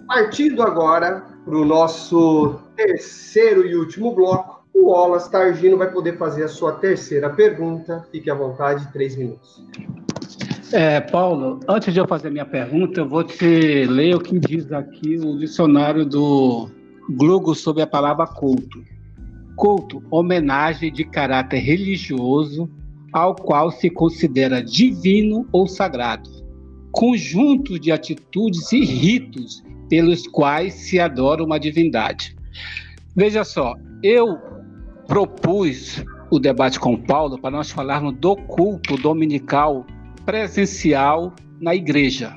Partindo agora para o nosso terceiro e último bloco, o Wallace Targino vai poder fazer a sua terceira pergunta. Fique à vontade, 3 minutos. Paulo, antes de eu fazer minha pergunta, eu vou te ler o que diz aqui o dicionário do Google sobre a palavra culto. Culto, homenagem de caráter religioso ao qual se considera divino ou sagrado. Conjunto de atitudes e ritos pelos quais se adora uma divindade. Veja só, eu propus o debate com o Paulo para nós falarmos do culto dominical presencial na igreja,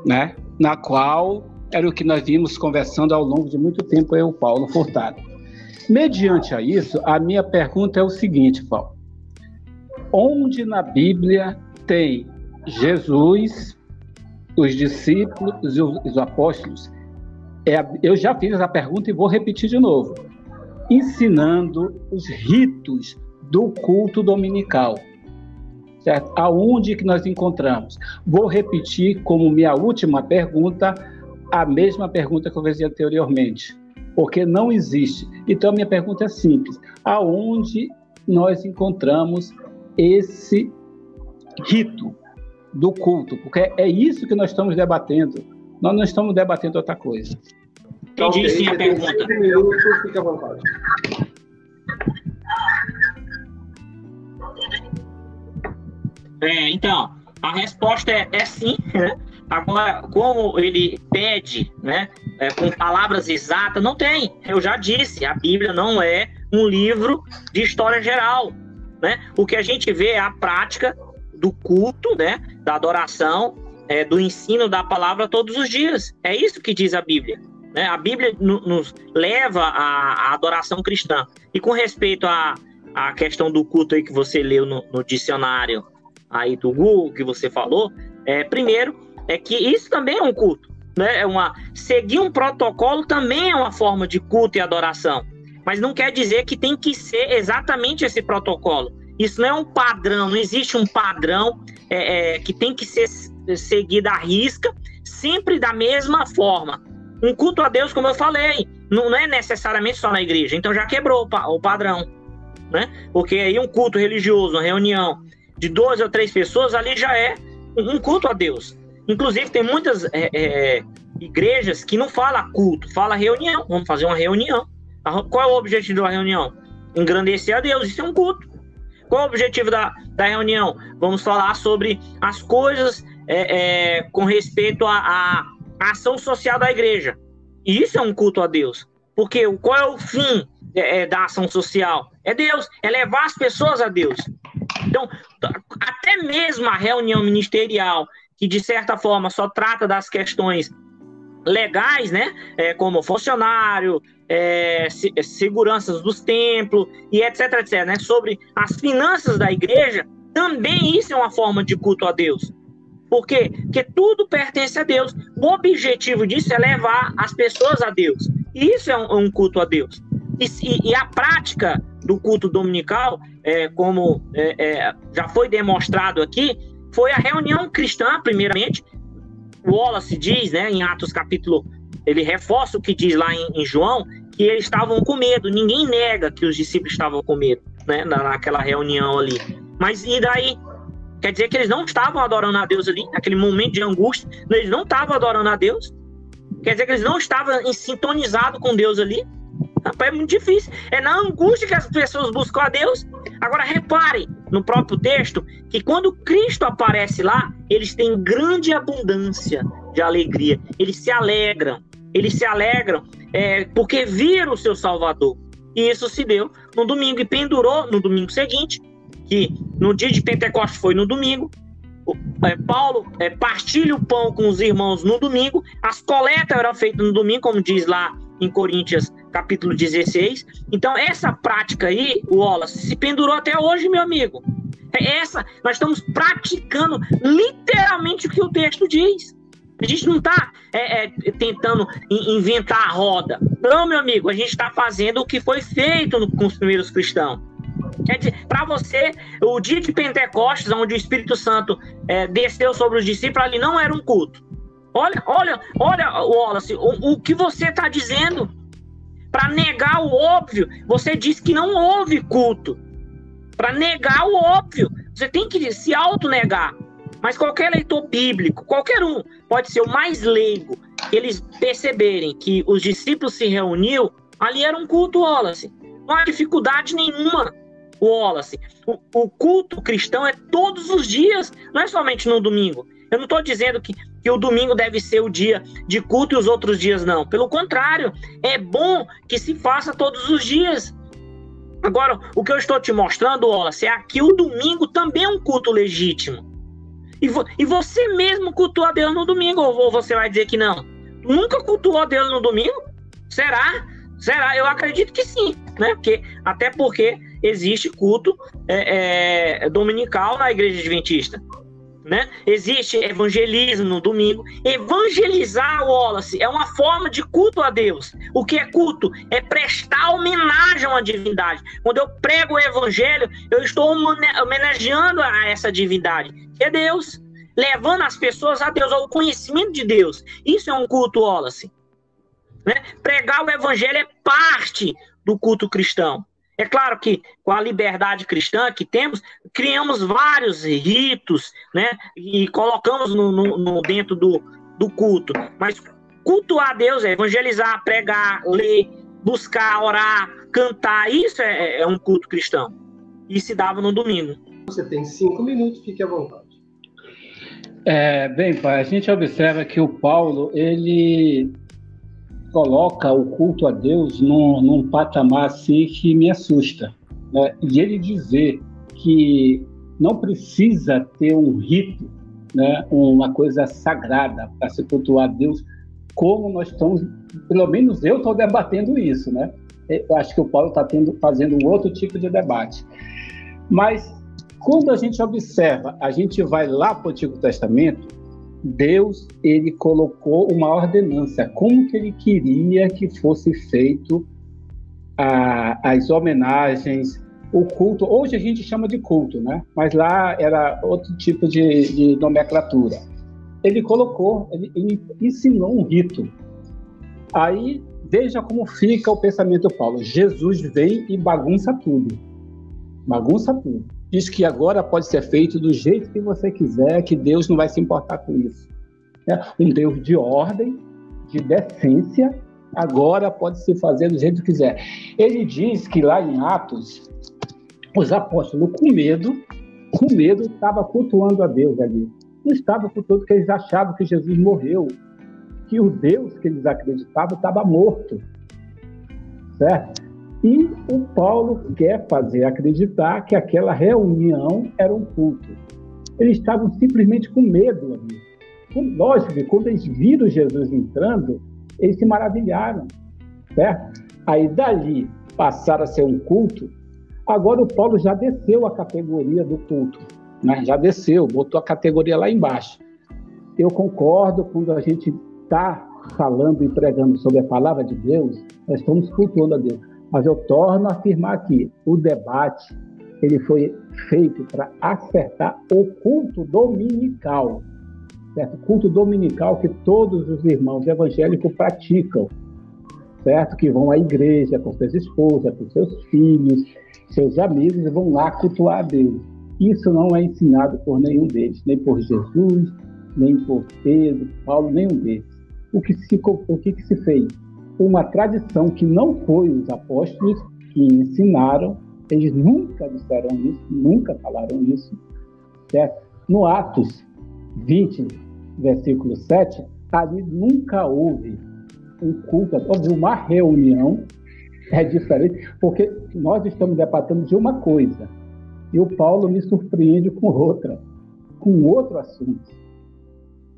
né? Na qual era o que nós vimos conversando ao longo de muito tempo, eu e o Paulo Furtado. Mediante a isso, a minha pergunta é o seguinte, Paulo. Onde na Bíblia tem Jesus, os discípulos e os apóstolos? Eu já fiz essa pergunta e vou repetir de novo. Ensinando os ritos do culto dominical. Certo? Aonde que nós encontramos? Vou repetir como minha última pergunta, a mesma pergunta que eu fiz anteriormente, porque não existe. Então, minha pergunta é simples. Aonde nós encontramos esse rito do culto? Porque é isso que nós estamos debatendo. Nós não estamos debatendo outra coisa. Entendi sim a pergunta. Fique à vontade. Então, a resposta é sim, né? Agora, como ele pede, né, com palavras exatas, não tem. Eu já disse, a Bíblia não é um livro de história geral, né? O que a gente vê é a prática do culto, né, da adoração, do ensino da palavra todos os dias. É isso que diz a Bíblia, né? A Bíblia nos leva à adoração cristã. E com respeito à questão do culto aí que você leu no dicionário aí do Google, que você falou, primeiro, é que isso também é um culto, né? Seguir um protocolo também é uma forma de culto e adoração, mas não quer dizer que tem que ser exatamente esse protocolo. Isso não é um padrão, não existe um padrão que tem que ser seguido à risca, sempre da mesma forma. Um culto a Deus, como eu falei, não é necessariamente só na igreja, então já quebrou o padrão, né? Porque aí um culto religioso, uma reunião de 2 ou 3 pessoas, ali já é um culto a Deus. Inclusive, tem muitas igrejas que não fala culto, fala reunião. Vamos fazer uma reunião. Qual é o objetivo da reunião? Engrandecer a Deus, isso é um culto. Qual é o objetivo da reunião? Vamos falar sobre as coisas com respeito à ação social da igreja. E isso é um culto a Deus. Porque qual é o fim da ação social? É Deus, é levar as pessoas a Deus. Então, até mesmo a reunião ministerial, que de certa forma só trata das questões legais, né? Como funcionário, seguranças dos templos e etc, etc, né? Sobre as finanças da igreja, também isso é uma forma de culto a Deus. Por quê? Porque tudo pertence a Deus. O objetivo disso é levar as pessoas a Deus. E isso é um culto a Deus. E a prática do culto dominical, como já foi demonstrado aqui, foi a reunião cristã, primeiramente. O Wallace diz, né, em Atos capítulo, ele reforça o que diz lá em João, que eles estavam com medo. Ninguém nega que os discípulos estavam com medo, né, naquela reunião ali. Mas e daí? Quer dizer que eles não estavam adorando a Deus ali, naquele momento de angústia, eles não estavam adorando a Deus? Quer dizer que eles não estavam sintonizados com Deus ali? É muito difícil. É na angústia que as pessoas buscam a Deus. Agora, repare no próprio texto que quando Cristo aparece lá, eles têm grande abundância de alegria. Eles se alegram porque viram o seu Salvador. E isso se deu no domingo e pendurou no domingo seguinte, que no dia de Pentecostes foi no domingo. Paulo partilha o pão com os irmãos no domingo. As coletas eram feitas no domingo, como diz lá em Coríntios capítulo 16. Então essa prática aí, o Wallace, se pendurou até hoje, meu amigo. Nós estamos praticando literalmente o que o texto diz. A gente não está tentando inventar a roda. Não, meu amigo, a gente está fazendo o que foi feito com os primeiros cristãos. Quer dizer, para você, o dia de Pentecostes, onde o Espírito Santo desceu sobre os discípulos, ali não era um culto. Olha, Wallace, o que você está dizendo. Para negar o óbvio, você diz que não houve culto. Para negar o óbvio, você tem que se autonegar. Mas qualquer leitor bíblico, qualquer um, pode ser o mais leigo, eles perceberem que os discípulos se reuniam, ali era um culto, Wallace. Não há dificuldade nenhuma, Wallace. O culto cristão é todos os dias, não é somente no domingo. Eu não estou dizendo que o domingo deve ser o dia de culto e os outros dias não. Pelo contrário, é bom que se faça todos os dias. Agora, o que eu estou te mostrando, Wallace, é que o domingo também é um culto legítimo. E você mesmo cultua a Deus no domingo, ou você vai dizer que não? Nunca cultuou a Deus no domingo? Será? Eu acredito que sim, né? Até porque existe culto dominical na Igreja Adventista. Né? Existe evangelismo no domingo. Evangelizar, Wallace, é uma forma de culto a Deus. O que é culto? É prestar homenagem a uma divindade. Quando eu prego o evangelho, eu estou homenageando a essa divindade, que é Deus, levando as pessoas a Deus, ao conhecimento de Deus. Isso é um culto, Wallace. Né? Pregar o evangelho é parte do culto cristão. É claro que com a liberdade cristã que temos, criamos vários ritos, né? E colocamos dentro do culto. Mas cultuar a Deus é evangelizar, pregar, ler, buscar, orar, cantar. Isso é um culto cristão. E se dava no domingo. Você tem 5 minutos, fique à vontade. Bem, pai, a gente observa que o Paulo, ele coloca o culto a Deus num patamar assim que me assusta, né? E ele dizer que não precisa ter um rito, né? Uma coisa sagrada para se cultuar a Deus, como nós estamos, pelo menos eu estou debatendo isso, né? Eu acho que o Paulo está fazendo um outro tipo de debate. Mas quando a gente observa, a gente vai lá para o Antigo Testamento, Deus, ele colocou uma ordenança, como que ele queria que fosse feito as homenagens, o culto. Hoje a gente chama de culto, né? Mas lá era outro tipo de nomenclatura. Ele colocou, ele ensinou um rito. Aí, veja como fica o pensamento do Paulo. Jesus vem e bagunça tudo. Bagunça tudo. Diz que agora pode ser feito do jeito que você quiser, que Deus não vai se importar com isso. Um Deus de ordem, de decência, agora pode se fazer do jeito que quiser. Ele diz que lá em Atos, os apóstolos com medo, estavam cultuando a Deus ali. Não estavam cultuando porque eles achavam que Jesus morreu, que o Deus que eles acreditavam estava morto. Certo? E o Paulo quer fazer acreditar que aquela reunião era um culto. Eles estavam simplesmente com medo ali. Lógico que quando eles viram Jesus entrando, eles se maravilharam. Certo? Aí dali passaram a ser um culto. Agora o Paulo já desceu a categoria do culto. Né? Já desceu, botou a categoria lá embaixo. Eu concordo quando a gente está falando e pregando sobre a palavra de Deus, nós estamos cultuando a Deus. Mas eu torno a afirmar aqui, o debate ele foi feito para acertar o culto dominical, certo? Culto dominical que todos os irmãos evangélicos praticam, certo? Que vão à igreja com suas esposas, com seus filhos, seus amigos, e vão lá cultuar a Deus. Isso não é ensinado por nenhum deles, nem por Jesus, nem por Pedro, Paulo, nenhum deles. O que se fez? Uma tradição que não foi os apóstolos que ensinaram, eles nunca disseram isso, nunca falaram isso, certo? No Atos 20, versículo 7, ali nunca houve um culto, houve uma reunião, é diferente, porque nós estamos debatendo de uma coisa, e o Paulo me surpreende com outra, com outro assunto.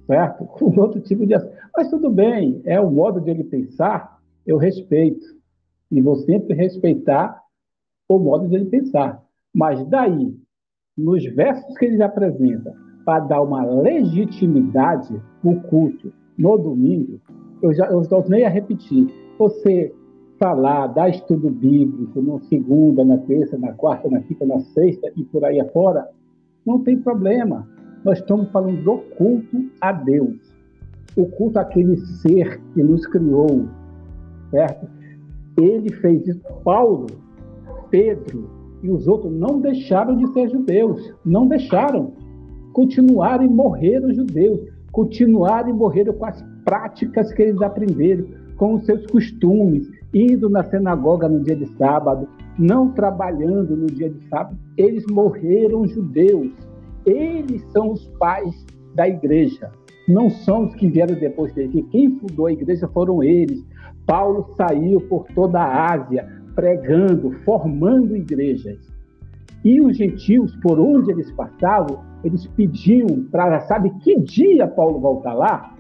Certo? Com outro tipo de assunto. Mas tudo bem, é o modo de ele pensar, eu respeito. E vou sempre respeitar o modo de ele pensar. Mas daí, nos versos que ele apresenta, para dar uma legitimidade para o culto no domingo, eu tornei a repetir. Você falar, dar estudo bíblico na segunda, na terça, na quarta, na quinta, na sexta e por aí afora, não tem problema. Nós estamos falando do culto a Deus. o culto àquele ser que nos criou, certo? Ele fez isso. Paulo, Pedro e os outros não deixaram de ser judeus, não deixaram. Continuaram e morreram judeus, continuaram e morreram com as práticas que eles aprenderam, com os seus costumes, indo na sinagoga no dia de sábado, não trabalhando no dia de sábado. Eles morreram judeus. Eles são os pais da igreja, não são os que vieram depois dele. Quem fundou a igreja foram eles. Paulo saiu por toda a Ásia, pregando, formando igrejas. E os gentios, por onde eles passavam, eles pediam para, sabe que dia Paulo voltar lá?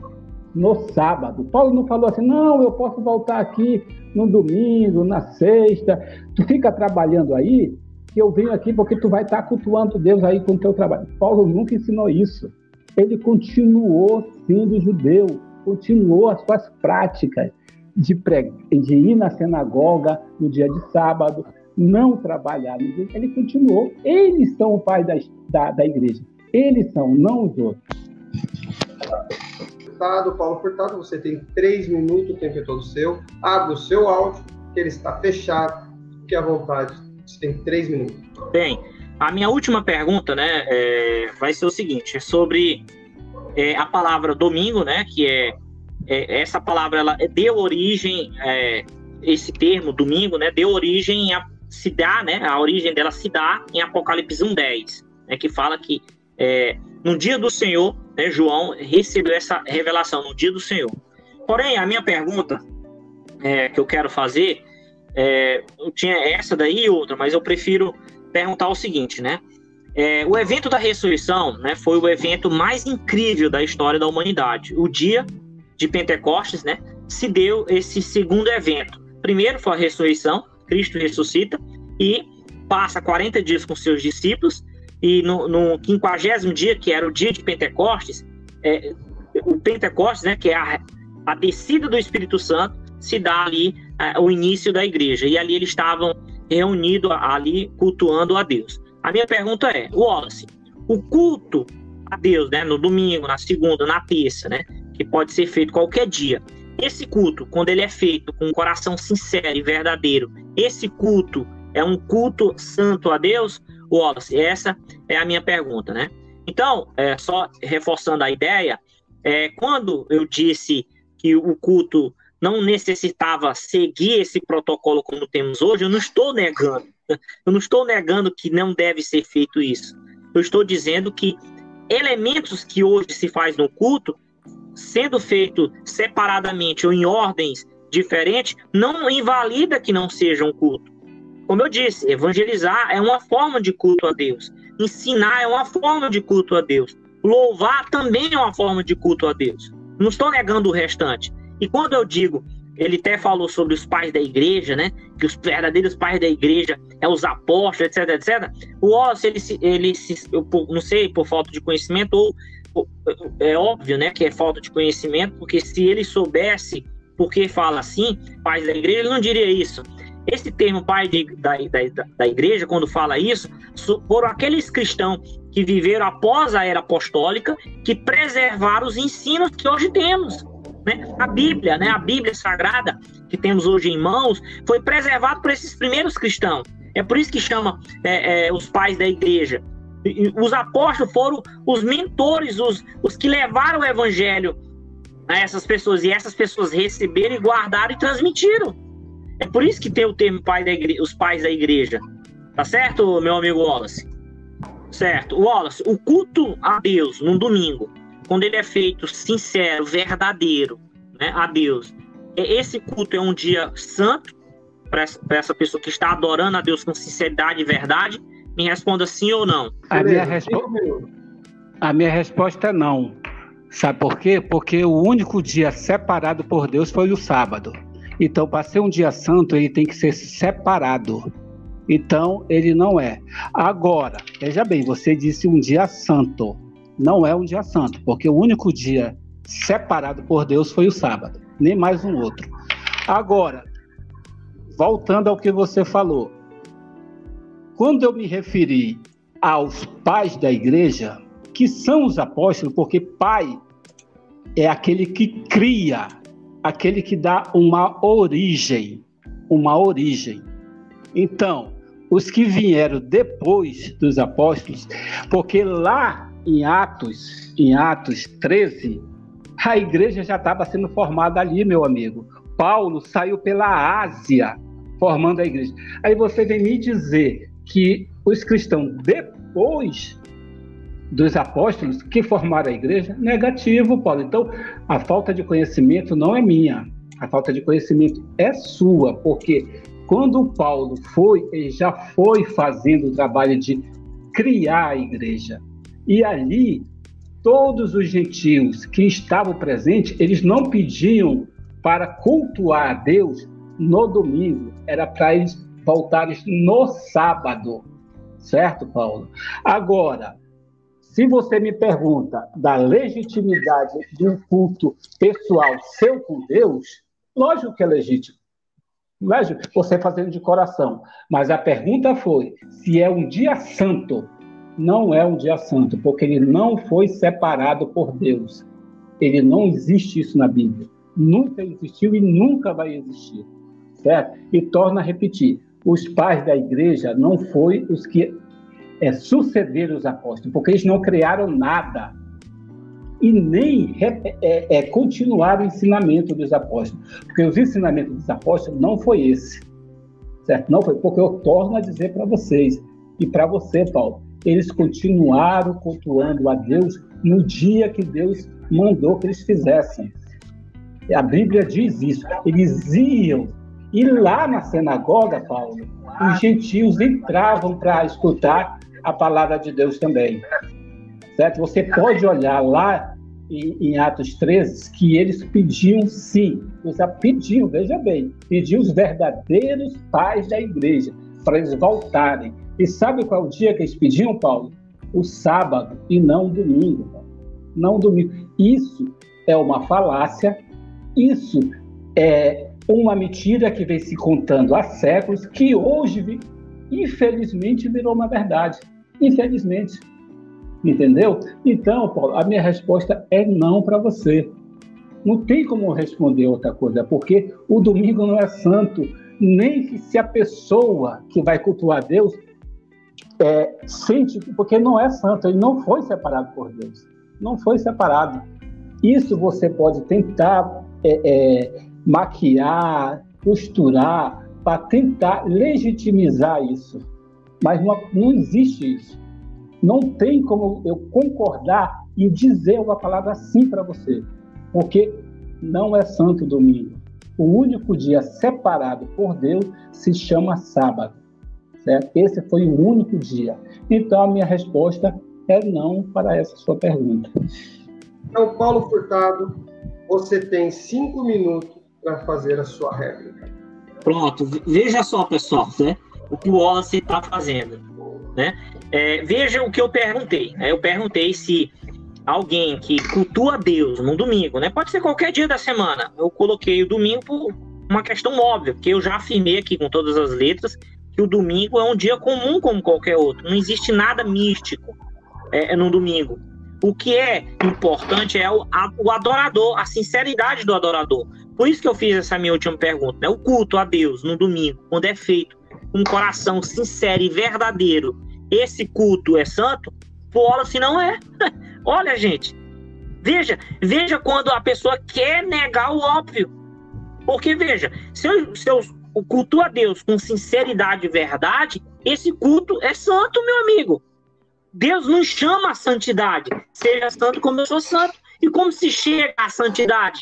No sábado. Paulo não falou assim, não, eu posso voltar aqui no domingo, na sexta. Tu fica trabalhando aí, que eu venho aqui porque tu vai estar cultuando Deus aí com o teu trabalho. Paulo nunca ensinou isso. Ele continuou sendo judeu, continuou as suas práticas de ir na sinagoga no dia de sábado, não trabalhar no dia. Ele continuou. Eles são o pai da igreja. Eles são, não os outros. Paulo Furtado, você tem 3 minutos, o tempo é todo seu. Abra o seu áudio, que ele está fechado. Fique à vontade, você tem 3 minutos. Bem, a minha última pergunta, né, vai ser o seguinte, é sobre a palavra domingo, né, que essa palavra, ela deu origem, esse termo, domingo, né, deu origem a origem dela se dá em Apocalipse 1:10, né, que fala que no dia do Senhor, né, João recebeu essa revelação no dia do Senhor. Porém, a minha pergunta que eu quero fazer, eu tinha essa daí e outra, mas eu prefiro perguntar o seguinte, né? O evento da ressurreição, né, foi o evento mais incrível da história da humanidade. O dia de Pentecostes, né, se deu esse segundo evento. Primeiro foi a ressurreição, Cristo ressuscita e passa 40 dias com seus discípulos, e no 50º dia, que era o dia de Pentecostes, o Pentecostes, né, que é a descida do Espírito Santo, se dá ali o início da igreja, e ali eles estavam reunidos ali cultuando a Deus. A minha pergunta é, Wallace, o culto a Deus, né, no domingo, na segunda, na terça, né, que pode ser feito qualquer dia, esse culto, quando ele é feito com um coração sincero e verdadeiro, esse culto é um culto santo a Deus? Wallace, essa é a minha pergunta, né? Então, só reforçando a ideia, quando eu disse que o culto não necessitava seguir esse protocolo como temos hoje, eu não estou negando. Eu não estou negando que não deve ser feito isso. Eu estou dizendo que elementos que hoje se faz no culto, sendo feito separadamente ou em ordens diferentes, não invalida que não seja um culto. Como eu disse, evangelizar é uma forma de culto a Deus. Ensinar é uma forma de culto a Deus. Louvar também é uma forma de culto a Deus. Não estou negando o restante. E quando eu digo, ele até falou sobre os pais da igreja, né? Que os verdadeiros pais da igreja é os apóstolos, etc, etc. O Wallace, eu não sei, por falta de conhecimento, ou é óbvio, né, que é falta de conhecimento, porque se ele soubesse por que fala assim, pais da igreja, ele não diria isso. Esse termo pai da igreja, quando fala isso, foram aqueles cristãos que viveram após a era apostólica, que preservaram os ensinos que hoje temos. Né? A Bíblia, né? A Bíblia Sagrada, que temos hoje em mãos, foi preservada por esses primeiros cristãos. É por isso que chama os pais da igreja. E os apóstolos foram os mentores, os que levaram o evangelho a essas pessoas, e essas pessoas receberam e guardaram e transmitiram. É por isso que tem o termo os pais da igreja. Tá certo, meu amigo Wallace? Certo. Wallace, o culto a Deus no domingo, quando ele é feito sincero, verdadeiro, né, a Deus, esse culto é um dia santo para essa pessoa que está adorando a Deus com sinceridade e verdade? Me responda sim ou não. A minha resposta é não. Sabe por quê? Porque o único dia separado por Deus foi o sábado. Então, para ser um dia santo, ele tem que ser separado. Então, ele não é. Agora, veja bem, você disse um dia santo. Não é um dia santo, porque o único dia separado por Deus foi o sábado, nem mais um outro. Agora, voltando ao que você falou, quando eu me referi aos pais da igreja, que são os apóstolos, porque pai é aquele que cria, aquele que dá uma origem. Então, os que vieram depois dos apóstolos, porque lá em Atos 13, a igreja já estava sendo formada ali, meu amigo. Paulo saiu pela Ásia formando a igreja. Aí você vem me dizer que os cristãos depois dos apóstolos que formaram a igreja? Negativo, Paulo. Então, a falta de conhecimento não é minha. A falta de conhecimento é sua, porque quando Paulo ele já foi fazendo o trabalho de criar a igreja. E ali, todos os gentios que estavam presentes, eles não pediam para cultuar a Deus no domingo, era para eles voltarem no sábado. Certo, Paulo? Agora, se você me pergunta da legitimidade de um culto pessoal seu com Deus, lógico que é legítimo. Lógico, você fazendo de coração. Mas a pergunta foi se é um dia santo. Não é um dia santo, porque ele não foi separado por Deus. Ele não existe isso na Bíblia. Nunca existiu e nunca vai existir. Certo? E torna a repetir, os pais da igreja não foram os que sucederam os apóstolos, porque eles não criaram nada e nem continuaram o ensinamento dos apóstolos, porque os ensinamentos dos apóstolos não foi esse, certo? Não foi, porque eu torno a dizer para vocês e para você, Paulo, eles continuaram cultuando a Deus no dia que Deus mandou que eles fizessem. A Bíblia diz isso, eles iam. E lá na sinagoga, Paulo, os gentios entravam para escutar a palavra de Deus também. Certo? Você pode olhar lá em Atos 13 que eles pediam sim, veja bem, pediam os verdadeiros pais da igreja para eles voltarem. E sabe qual é o dia que eles pediam, Paulo? O sábado e não o domingo. Paulo. Não o domingo. Isso é uma falácia, isso é uma mentira que vem se contando há séculos, que hoje, infelizmente, virou uma verdade. Infelizmente. Entendeu? Então, Paulo, a minha resposta é não para você. Não tem como responder outra coisa, porque o domingo não é santo, nem que se a pessoa que vai cultuar Deus sente, porque não é santo, ele não foi separado por Deus. Não foi separado. Isso você pode tentar maquiar, costurar, para tentar legitimizar isso. Mas não existe isso. Não tem como eu concordar e dizer uma palavra assim para você, porque não é santo domingo. O único dia separado por Deus se chama sábado. Certo? Esse foi o único dia. Então, a minha resposta é não para essa sua pergunta. Então, Paulo Furtado, você tem 5 minutos para fazer a sua réplica. Pronto, veja só, pessoal, né? O que o Wallace está fazendo, né? Veja o que eu perguntei, né? Eu perguntei se alguém que cultua Deus no domingo, né? Pode ser qualquer dia da semana. Eu coloquei o domingo por uma questão óbvia, porque eu já afirmei aqui com todas as letras que o domingo é um dia comum como qualquer outro. Não existe nada místico no domingo. O que é importante é o adorador, a sinceridade do adorador. Por isso que eu fiz essa minha última pergunta, né? O culto a Deus no domingo, quando é feito com um coração sincero e verdadeiro, esse culto é santo? Fora se não é. Olha, gente, veja quando a pessoa quer negar o óbvio. Porque, veja, se eu cultuo a Deus com sinceridade e verdade, esse culto é santo, meu amigo. Deus nos chama à santidade. Seja santo como eu sou santo. E como se chega à santidade?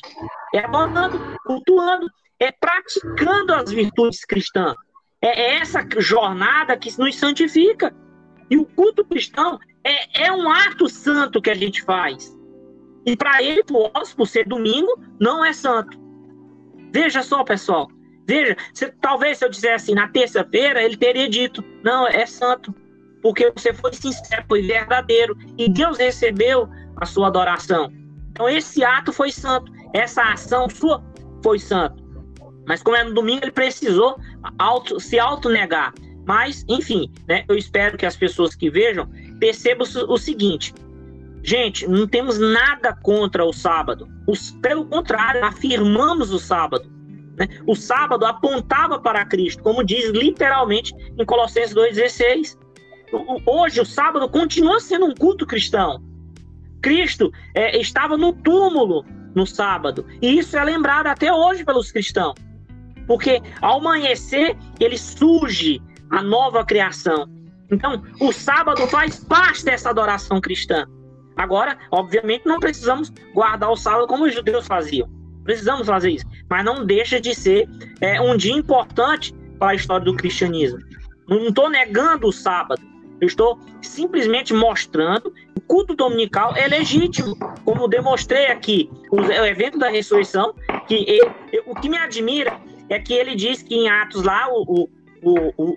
É adorando, cultuando, é praticando as virtudes cristãs. É essa jornada que nos santifica. E o culto cristão é um ato santo que a gente faz. E para ele, por ser domingo, não é santo. Veja só, pessoal. Veja, talvez se eu dissesse na terça-feira, ele teria dito, não, é santo. Porque você foi sincero, foi verdadeiro. E Deus recebeu a sua adoração. Então esse ato foi santo. Essa ação sua foi santo. Mas como é no domingo, ele precisou se autonegar. Mas, enfim, né, eu espero que as pessoas que vejam percebam o seguinte. Gente, não temos nada contra o sábado. Pelo contrário, afirmamos o sábado. Né? O sábado apontava para Cristo, como diz literalmente em Colossenses 2,16. Hoje o sábado continua sendo um culto cristão. Cristo estava no túmulo no sábado, e isso é lembrado até hoje pelos cristãos, porque ao amanhecer ele surge a nova criação. Então o sábado faz parte dessa adoração cristã. Agora, obviamente, não precisamos guardar o sábado como os judeus faziam, precisamos fazer isso, mas não deixa de ser um dia importante para a história do cristianismo. Não estou negando o sábado, eu estou simplesmente mostrando que o culto dominical é legítimo, como demonstrei aqui, o evento da ressurreição, o que me admira é que ele diz que em Atos lá,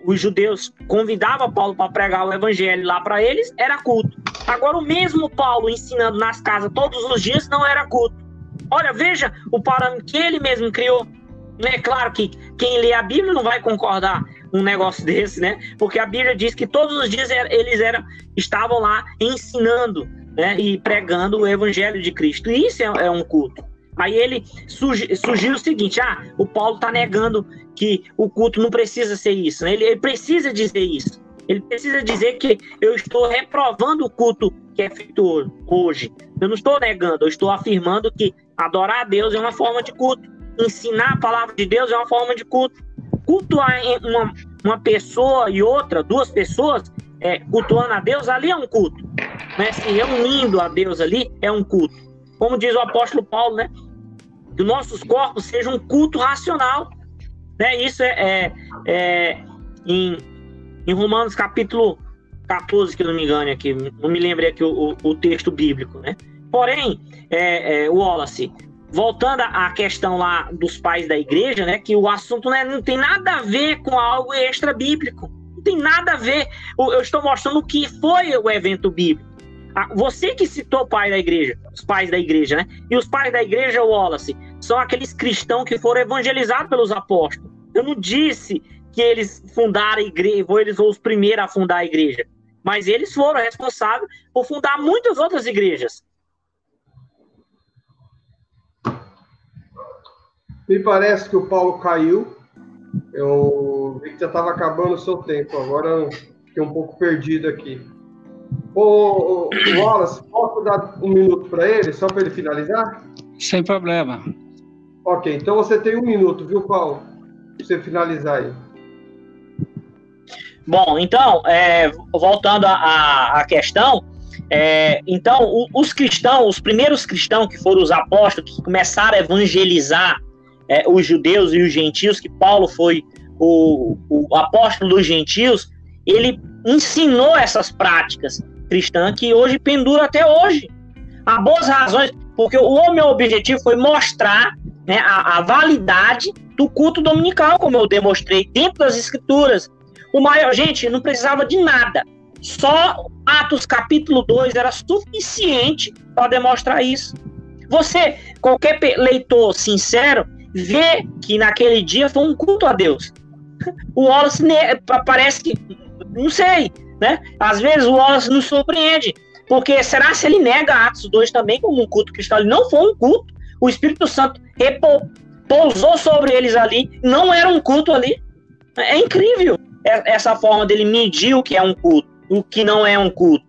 os judeus convidavam Paulo para pregar o evangelho lá para eles, era culto. Agora o mesmo Paulo ensinando nas casas todos os dias não era culto. Olha, veja o parâmetro que ele mesmo criou. É claro que quem lê a Bíblia não vai concordar um negócio desse, né? Porque a Bíblia diz que todos os dias eles estavam lá ensinando, né? E pregando o evangelho de Cristo. E isso é um culto. Aí ele sugere o seguinte: o Paulo está negando que o culto não precisa ser isso, né? Ele precisa dizer isso. Ele precisa dizer que eu estou reprovando o culto que é feito hoje. Eu não estou negando, eu estou afirmando que adorar a Deus é uma forma de culto. Ensinar a palavra de Deus é uma forma de culto. Cultuar uma pessoa e outra, duas pessoas, cultuando a Deus, ali é um culto. Né? Se reunindo a Deus ali, é um culto. Como diz o apóstolo Paulo, né? Que os nossos corpos sejam um culto racional. Né? Isso em Romanos capítulo 14, que eu não me engano aqui, não me lembrei aqui o texto bíblico, né? Porém, Wallace, voltando à questão lá dos pais da igreja, né? Que o assunto não tem nada a ver com algo extra bíblico. Não tem nada a ver. Eu estou mostrando o que foi o evento bíblico. Você que citou o pai da igreja, os pais da igreja, né? E os pais da igreja, Wallace, são aqueles cristãos que foram evangelizados pelos apóstolos. Eu não disse que eles fundaram a igreja, eles foram os primeiros a fundar a igreja, mas eles foram responsáveis por fundar muitas outras igrejas. Me parece que o Paulo caiu. Eu vi que já estava acabando o seu tempo. Agora eu fiquei um pouco perdido aqui. Ô, Wallace, posso dar um minuto para ele, só para ele finalizar? Sem problema. Ok, então você tem um minuto, viu, Paulo? Para você finalizar aí. Bom, então, voltando à questão, então, os cristãos, os primeiros cristãos que foram os apóstolos, que começaram a evangelizar os judeus e os gentios, que Paulo foi o apóstolo dos gentios, ele ensinou essas práticas cristãs que hoje penduram até hoje. Há boas razões, porque o meu objetivo foi mostrar, né, a validade do culto dominical, como eu demonstrei dentro das escrituras. Gente, não precisava de nada. Só Atos capítulo 2 era suficiente para demonstrar isso. Qualquer leitor sincero, vê que naquele dia foi um culto a Deus. O Wallace parece que, não sei, né? Às vezes o Wallace nos surpreende, porque será se ele nega Atos 2 também como um culto cristão? Ele não foi um culto. O Espírito Santo pousou sobre eles ali, não era um culto ali. É incrível essa forma dele medir o que é um culto, o que não é um culto,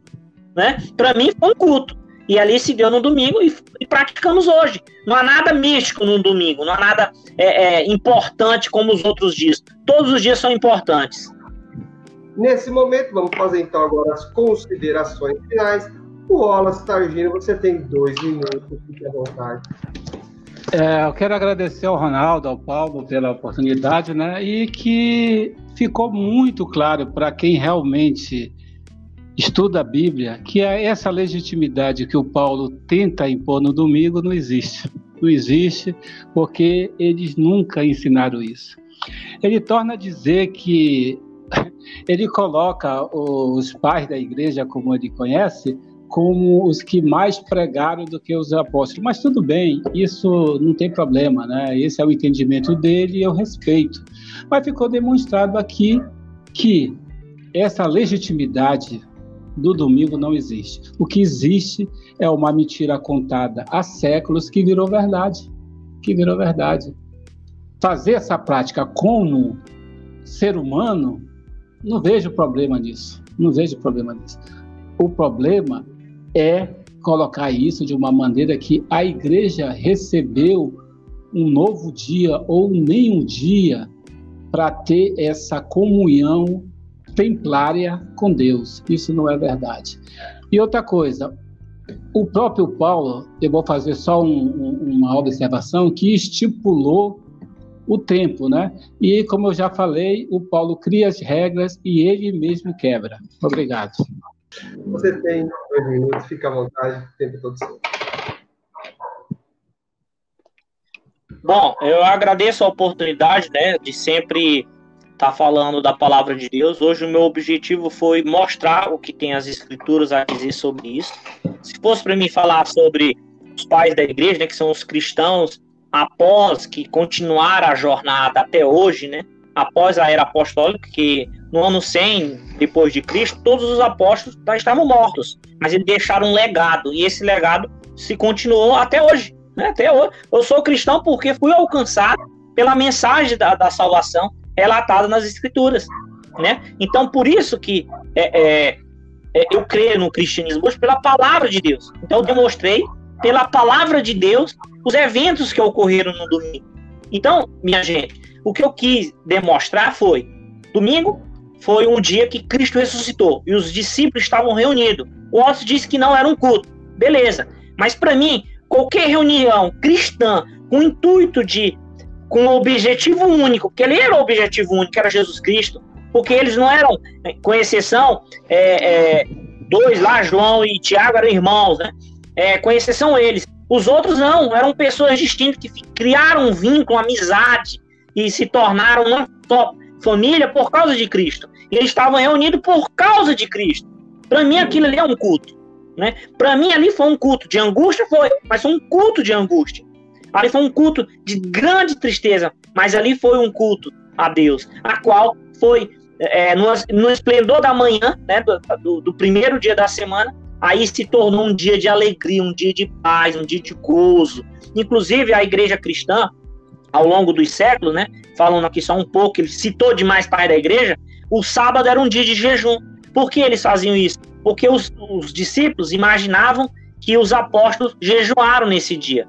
né? Para mim foi um culto, e ali se deu no domingo e praticamos hoje. Não há nada místico no domingo, não há nada importante como os outros dias. Todos os dias são importantes. Nesse momento, vamos fazer então agora as considerações finais. O Wallace Targino, você tem 2 minutos, fique à vontade. Eu quero agradecer ao Ronaldo, ao Paulo pela oportunidade, né? E que ficou muito claro para quem realmente estuda a Bíblia que essa legitimidade que o Paulo tenta impor no domingo não existe. Não existe, porque eles nunca ensinaram isso. Ele torna a dizer que ele coloca os pais da igreja, como ele conhece, como os que mais pregaram do que os apóstolos. Mas tudo bem, isso não tem problema, né? Esse é o entendimento dele e eu respeito. Mas ficou demonstrado aqui que essa legitimidade do domingo não existe. O que existe é uma mentira contada há séculos que virou verdade. Fazer essa prática como ser humano, não vejo problema nisso. O problema é colocar isso de uma maneira que a igreja recebeu um novo dia ou nem um dia para ter essa comunhão templária com Deus. Isso não é verdade. E outra coisa, o próprio Paulo, eu vou fazer só uma observação, que estipulou o tempo, né? E, como eu já falei, o Paulo cria as regras e ele mesmo quebra. Obrigado. Você tem 2 minutos, fica à vontade, o tempo todo seu. Bom, eu agradeço a oportunidade, né, de sempre estar falando da palavra de Deus. Hoje o meu objetivo foi mostrar o que tem as escrituras a dizer sobre isso. Se fosse para mim falar sobre os pais da igreja, né, que são os cristãos, após que continuaram a jornada até hoje, né, após a era apostólica, que no ano 100 depois de Cristo, todos os apóstolos já estavam mortos, mas eles deixaram um legado, e esse legado se continuou até hoje. Até hoje. Eu sou cristão porque fui alcançado pela mensagem da salvação relatada nas Escrituras, né? Então, por isso que eu creio no cristianismo hoje pela palavra de Deus. Então, eu demonstrei pela palavra de Deus os eventos que ocorreram no domingo. Então, minha gente, o que eu quis demonstrar foi: domingo foi um dia que Cristo ressuscitou e os discípulos estavam reunidos. O Otto disse que não era um culto. Beleza. Mas, para mim, qualquer reunião cristã com o intuito com o objetivo único, porque ele era o objetivo único, era Jesus Cristo, porque eles não eram, com exceção, 2 lá, João e Tiago eram irmãos, né? Com exceção eles. Os outros não, eram pessoas distintas que criaram um vínculo, amizade e se tornaram uma só família por causa de Cristo. E eles estavam reunidos por causa de Cristo. Para mim, aquilo ali é um culto. Né? Para mim ali foi um culto de angústia, mas foi um culto de angústia. Ali foi um culto de grande tristeza, mas ali foi um culto a Deus, a qual foi no esplendor da manhã, né, do primeiro dia da semana, aí se tornou um dia de alegria, um dia de paz, um dia de gozo. Inclusive a igreja cristã, ao longo dos séculos, né, falando aqui só um pouco, ele citou demais pai da igreja, o sábado era um dia de jejum. Por que eles faziam isso? Porque os discípulos imaginavam que os apóstolos jejuaram nesse dia.